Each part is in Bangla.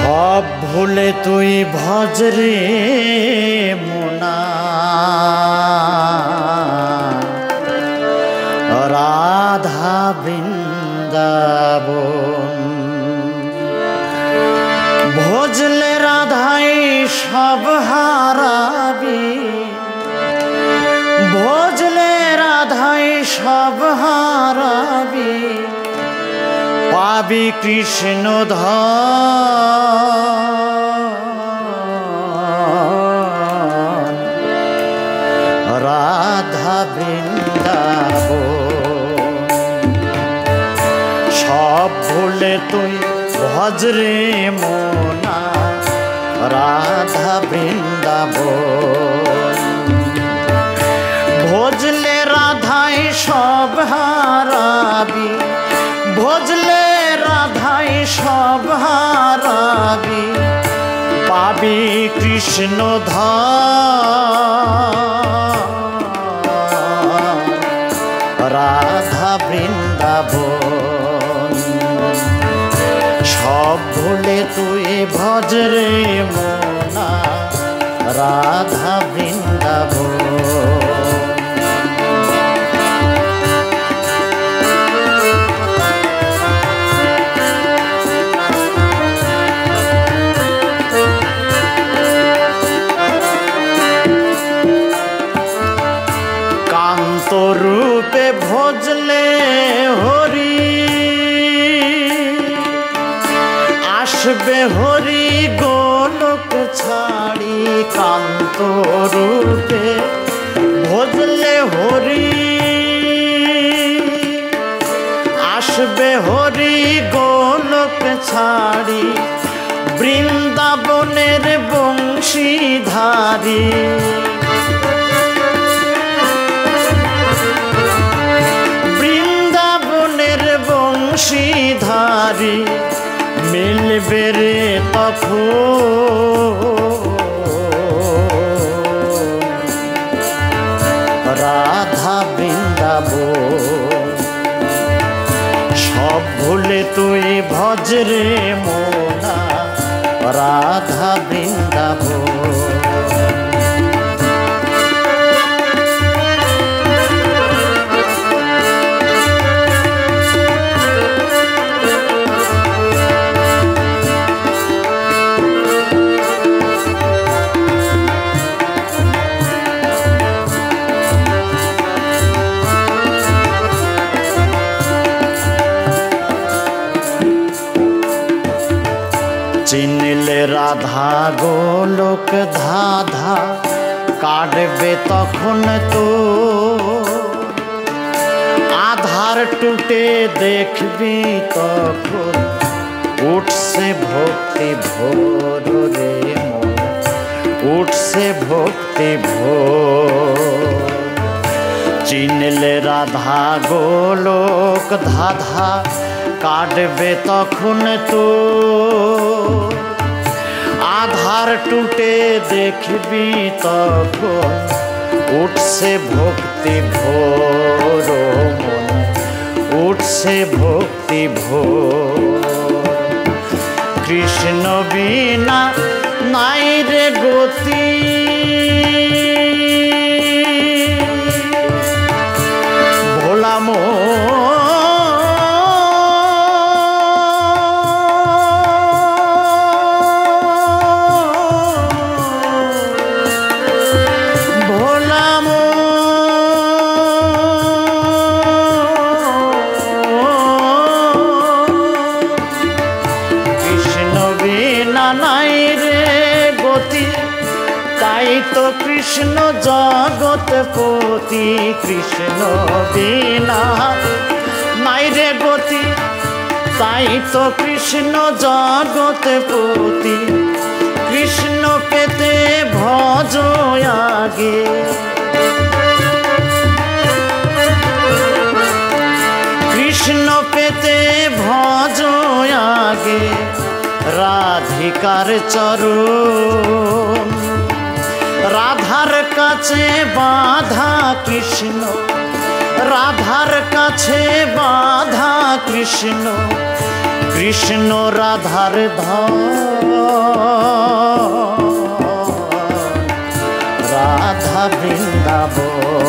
সব ভুলে তুই ভজরে মোনা রাধা বৃন্দাবন ভজলে রাধাই সব হারাবি ভজলে রাধাই সব হারাবি পাবি কৃষ্ণ ধন রাধা বৃন্দাবন সব ভুলে তুই ভজরে মোনা রাধা বৃন্দাবন ভজলে রাধাই সব হারাবি ভজলে রাধাই সব হারাবি পাবি কৃষ্ণ ধন রাধা বৃন্দাবন সব ভুলে তুই ভজরে মোনা রাধা বৃন্দাবন রূপে ভজলে হরি আসবে হরি গোলক ছাড়ি কান্ত রূপে ভজলে হরি আসবে হরি গোলক ছাড়ি বৃন্দাবনের বংশীধারী বংশীধারী মিলবে রে তখন রাধা বৃন্দাবন সব ভুলে তুই ভজরে মোনা রাধা বৃন্দাবন চিনলে রাধা গোলক ধাধা কাটবে তখন তো আধার টুটে দেখবি তখন উঠছে ভক্তি ভোর রে মন উঠছে ভক্তি ভোর চিনলে রাধা গোলক ধাধা কাটবে তখন তো আধার টুটে দেখবি তখন উঠছে ভক্তি ভোর মন উঠছে ভক্তি ভোর কৃষ্ণ বিনা নাই রে গতি ভোলা নাই রে গতি তাই তো কৃষ্ণ জগৎপতি কৃষ্ণ বিনা নাই রে গতি তাই তো কৃষ্ণ জগৎপতি কৃষ্ণ পেতে ভজ আগে কৃষ্ণ পেতে ভজ আগে রাধিকার চরণ রাধার কাছে বাধা কৃষ্ণ রাধার কাছে বাধা কৃষ্ণ কৃষ্ণ রাধার ধন রাধা বৃন্দাবন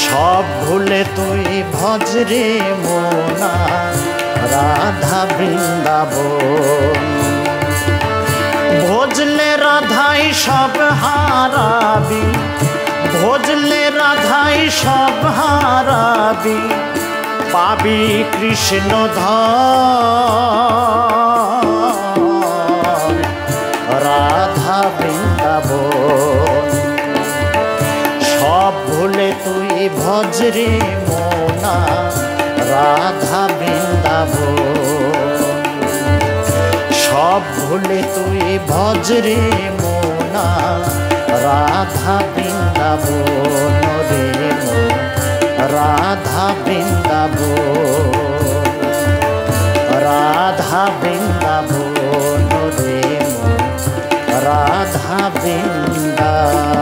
সব ভুলে তুই ভজরে মোনা রাধা বৃন্দাবন ভজলে রাধাই সব হারাবি ভজলে রাধাই সব হারাবি পাবি কৃষ্ণ ধন রাধা বৃন্দাবন সব ভুলে তুই ভজরে মোনা রাধা বৃন্দাবন সব ভুলে তুই ভজরে মোনা রাধা বৃন্দাবন রে মন রাধা বৃন্দাবন রাধা বৃন্দাবন রে মন রাধা বৃন্দাবন।